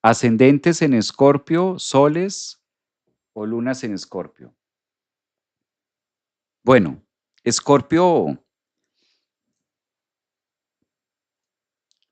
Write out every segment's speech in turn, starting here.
ascendentes en Escorpio, soles o lunas en Escorpio. Bueno, Escorpio,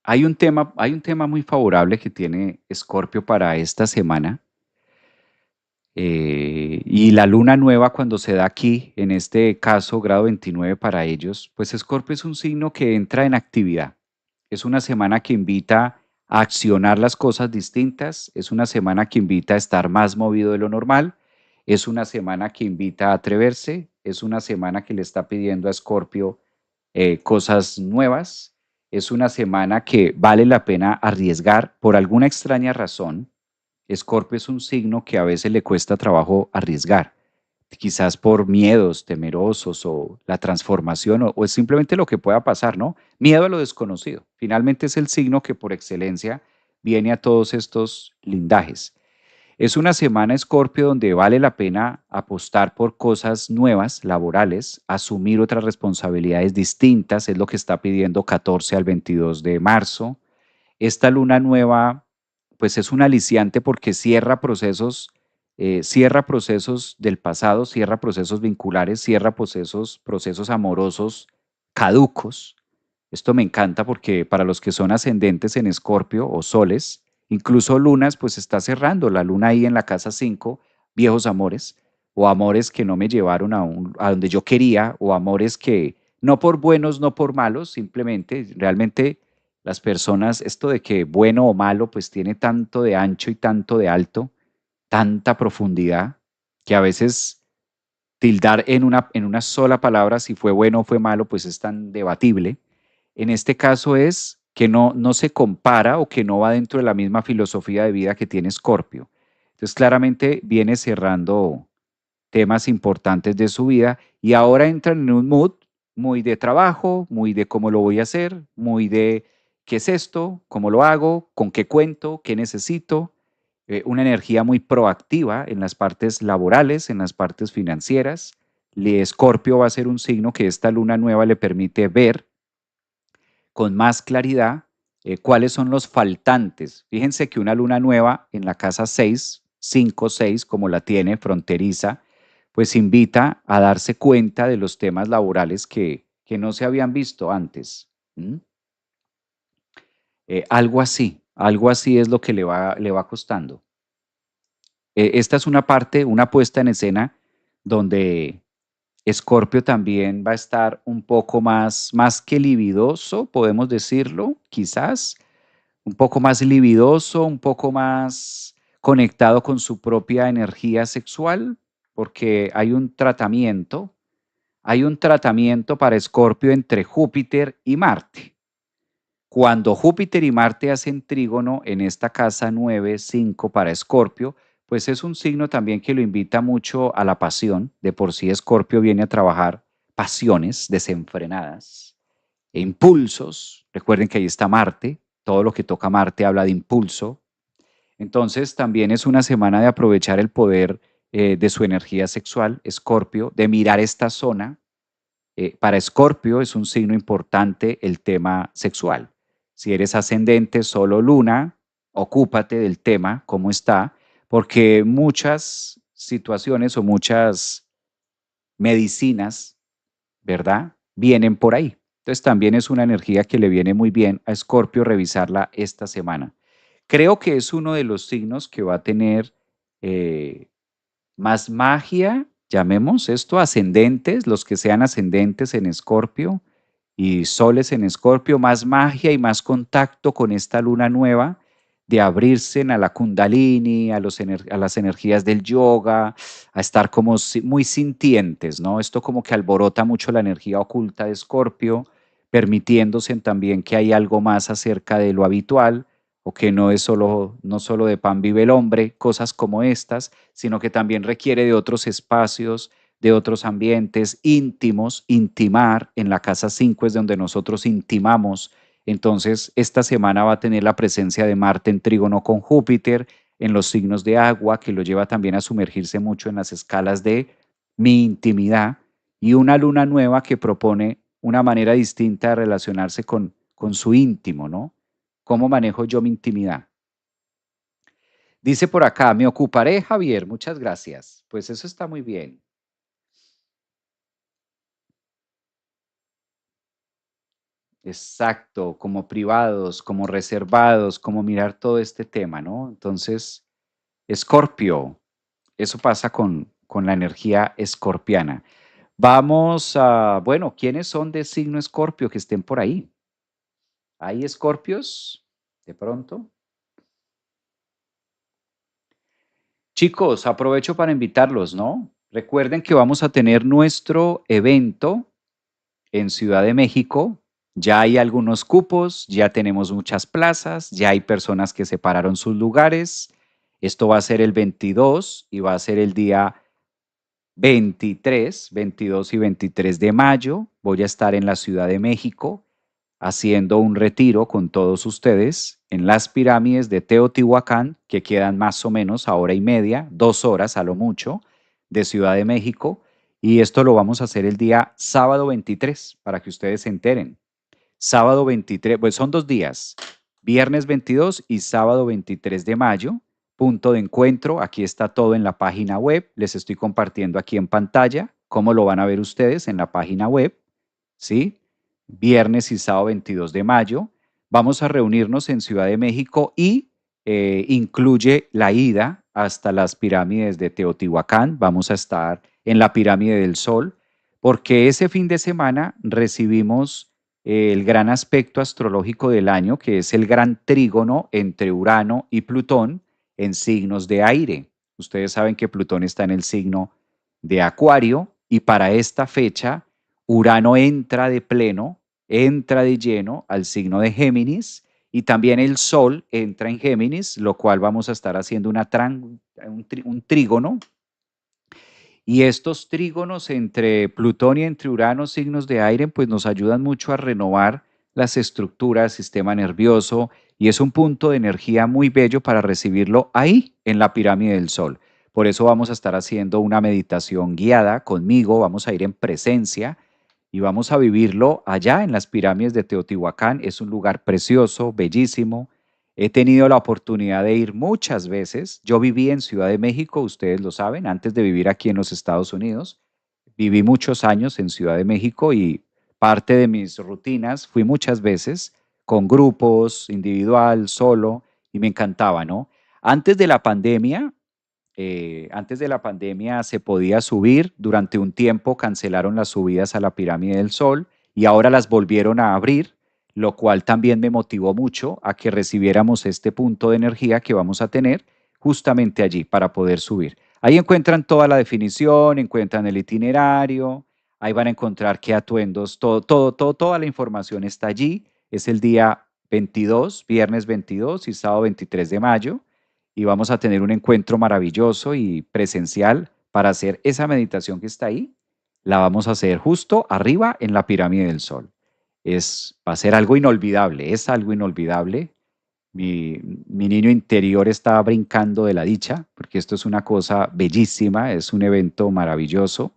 hay un tema muy favorable que tiene Escorpio para esta semana. Y la luna nueva cuando se da aquí, en este caso grado 29 para ellos, pues Escorpio es un signo que entra en actividad. Es una semana que invita a accionar las cosas distintas, es una semana que invita a estar más movido de lo normal, es una semana que invita a atreverse, es una semana que le está pidiendo a Escorpio cosas nuevas, es una semana que vale la pena arriesgar por alguna extraña razón. Escorpio es un signo que a veces le cuesta trabajo arriesgar, quizás por miedos temerosos o la transformación o es simplemente lo que pueda pasar, ¿no? Miedo a lo desconocido. Finalmente es el signo que por excelencia viene a todos estos lindajes. Es una semana, Escorpio, donde vale la pena apostar por cosas nuevas, laborales, asumir otras responsabilidades distintas, es lo que está pidiendo 14 al 22 de marzo. Esta luna nueva, pues es un aliciante porque cierra procesos del pasado, cierra procesos vinculares, cierra procesos amorosos caducos. Esto me encanta porque para los que son ascendentes en Escorpio o soles, incluso lunas, pues está cerrando la luna ahí en la casa 5, viejos amores o amores que no me llevaron a donde yo quería o amores que no por buenos, no por malos, simplemente realmente las personas, esto de que bueno o malo, pues tiene tanto de ancho y tanto de alto, tanta profundidad, que a veces tildar en una sola palabra si fue bueno o fue malo, pues es tan debatible. En este caso es que no se compara o que no va dentro de la misma filosofía de vida que tiene Escorpio. Entonces, claramente viene cerrando temas importantes de su vida y ahora entran en un mood muy de trabajo, muy de cómo lo voy a hacer, muy de qué es esto, cómo lo hago, con qué cuento, qué necesito, una energía muy proactiva en las partes laborales, en las partes financieras. Escorpio va a ser un signo que esta luna nueva le permite ver con más claridad cuáles son los faltantes. Fíjense que una luna nueva en la casa 6, 5, 6, como la tiene fronteriza, pues invita a darse cuenta de los temas laborales que no se habían visto antes. ¿Mm? Algo así es lo que le va costando. Esta es una parte, una puesta en escena donde Escorpio también va a estar un poco más que libidoso, podemos decirlo, quizás, un poco más libidoso, un poco más conectado con su propia energía sexual, porque hay un tratamiento para Escorpio entre Júpiter y Marte. Cuando Júpiter y Marte hacen trígono en esta casa 9 5 para Escorpio, pues es un signo también que lo invita mucho a la pasión. De por sí Escorpio viene a trabajar pasiones desenfrenadas e impulsos. Recuerden que ahí está Marte, todo lo que toca Marte habla de impulso. Entonces también es una semana de aprovechar el poder de su energía sexual, Escorpio, de mirar esta zona. Para Escorpio es un signo importante el tema sexual. Si eres ascendente, solo luna, ocúpate del tema, cómo está, porque muchas situaciones o muchas medicinas, ¿verdad? Vienen por ahí. Entonces también es una energía que le viene muy bien a Escorpio revisarla esta semana. Creo que es uno de los signos que va a tener eh, más magia, llamemos esto ascendentes, los que sean ascendentes en Escorpio y soles en Escorpio, más magia y más contacto con esta luna nueva de abrirse a la kundalini, a las energías del yoga, a estar como muy sintientes, ¿no? Esto como que alborota mucho la energía oculta de Escorpio, permitiéndose también que hay algo más acerca de lo habitual o que no solo de pan vive el hombre, cosas como estas, sino que también requiere de otros espacios, de otros ambientes íntimos. Intimar en la casa 5 es donde nosotros intimamos. Entonces, esta semana va a tener la presencia de Marte en trígono con Júpiter, en los signos de agua, que lo lleva también a sumergirse mucho en las escalas de mi intimidad, y una luna nueva que propone una manera distinta de relacionarse con su íntimo, ¿no? ¿Cómo manejo yo mi intimidad? Dice por acá, me ocuparé, Javier, muchas gracias. Pues eso está muy bien. Exacto, como privados, como reservados, como mirar todo este tema, ¿no? Entonces, Escorpio, eso pasa con la energía escorpiana. Vamos a, bueno, ¿quiénes son de signo Escorpio que estén por ahí? ¿Hay escorpios de pronto? Chicos, aprovecho para invitarlos, ¿no? Recuerden que vamos a tener nuestro evento en Ciudad de México. Ya hay algunos cupos, ya tenemos muchas plazas, ya hay personas que separaron sus lugares. Esto va a ser el 22 y va a ser el día 23, 22 y 23 de mayo. Voy a estar en la Ciudad de México haciendo un retiro con todos ustedes en las pirámides de Teotihuacán, que quedan más o menos a hora y media, 2 horas a lo mucho, de Ciudad de México. Y esto lo vamos a hacer el día sábado 23, para que ustedes se enteren. Sábado 23, pues son 2 días, viernes 22 y sábado 23 de mayo. Punto de encuentro, aquí está todo en la página web, les estoy compartiendo aquí en pantalla cómo lo van a ver ustedes en la página web, ¿sí? Viernes y sábado 22 de mayo. Vamos a reunirnos en Ciudad de México y incluye la ida hasta las pirámides de Teotihuacán. Vamos a estar en la pirámide del Sol, porque ese fin de semana recibimos el gran aspecto astrológico del año, que es el gran trígono entre Urano y Plutón en signos de aire. Ustedes saben que Plutón está en el signo de Acuario y para esta fecha Urano entra de pleno, entra de lleno al signo de Géminis y también el Sol entra en Géminis, lo cual vamos a estar haciendo un trígono. Y estos trígonos entre Plutón y entre Urano, signos de aire, pues nos ayudan mucho a renovar las estructuras, sistema nervioso, y es un punto de energía muy bello para recibirlo ahí, en la pirámide del Sol. Por eso vamos a estar haciendo una meditación guiada conmigo, vamos a ir en presencia y vamos a vivirlo allá en las pirámides de Teotihuacán. Es un lugar precioso, bellísimo. He tenido la oportunidad de ir muchas veces. Yo viví en Ciudad de México, ustedes lo saben, antes de vivir aquí en los Estados Unidos. Viví muchos años en Ciudad de México y parte de mis rutinas fui muchas veces con grupos, individual, solo, y me encantaba, ¿no? Antes de la pandemia, se podía subir, durante un tiempo cancelaron las subidas a la Pirámide del Sol y ahora las volvieron a abrir, lo cual también me motivó mucho a que recibiéramos este punto de energía que vamos a tener justamente allí para poder subir. Ahí encuentran toda la definición, encuentran el itinerario, ahí van a encontrar qué atuendos, toda la información está allí. Es el día 22, viernes 22 y sábado 23 de mayo y vamos a tener un encuentro maravilloso y presencial para hacer esa meditación que está ahí. La vamos a hacer justo arriba en la pirámide del Sol. Va a ser algo inolvidable, es algo inolvidable. Mi niño interior está brincando de la dicha, porque esto es una cosa bellísima, es un evento maravilloso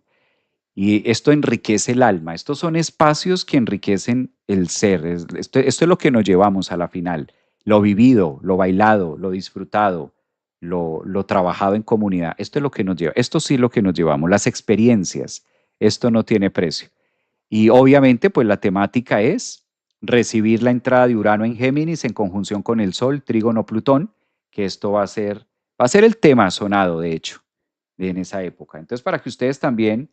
y esto enriquece el alma. Estos son espacios que enriquecen el ser. Esto es lo que nos llevamos a la final. Lo vivido, lo bailado, lo disfrutado, lo trabajado en comunidad. Esto es lo que nos lleva. Esto sí es lo que nos llevamos. Las experiencias. Esto no tiene precio. Y obviamente, pues la temática es recibir la entrada de Urano en Géminis en conjunción con el Sol, Trígono, Plutón, que esto va a ser el tema sonado, de hecho, en esa época. Entonces, para que ustedes también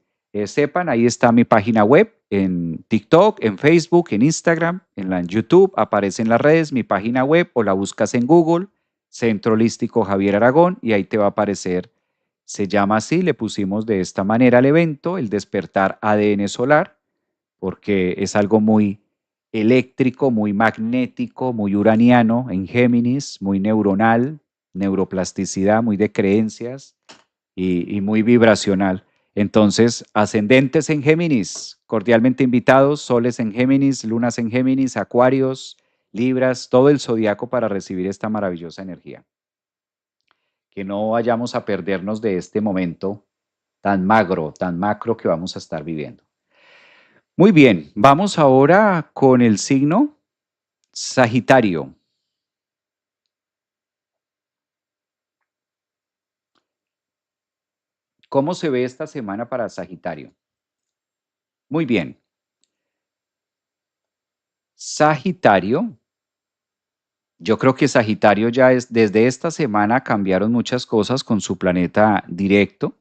sepan, ahí está mi página web, en TikTok, en Facebook, en Instagram, en YouTube, aparece en las redes mi página web o la buscas en Google, Centro Holístico Javier Aragón, y ahí te va a aparecer. Se llama así, le pusimos de esta manera al evento, el despertar ADN solar, porque es algo muy eléctrico, muy magnético, muy uraniano en Géminis, muy neuronal, neuroplasticidad, muy de creencias y muy vibracional. Entonces, ascendentes en Géminis, cordialmente invitados, soles en Géminis, lunas en Géminis, acuarios, libras, todo el zodiaco para recibir esta maravillosa energía. Que no vayamos a perdernos de este momento tan magro, tan macro que vamos a estar viviendo. Muy bien, vamos ahora con el signo Sagitario. ¿Cómo se ve esta semana para Sagitario? Muy bien. Sagitario, yo creo que Sagitario ya es, desde esta semana cambiaron muchas cosas con su planeta directo.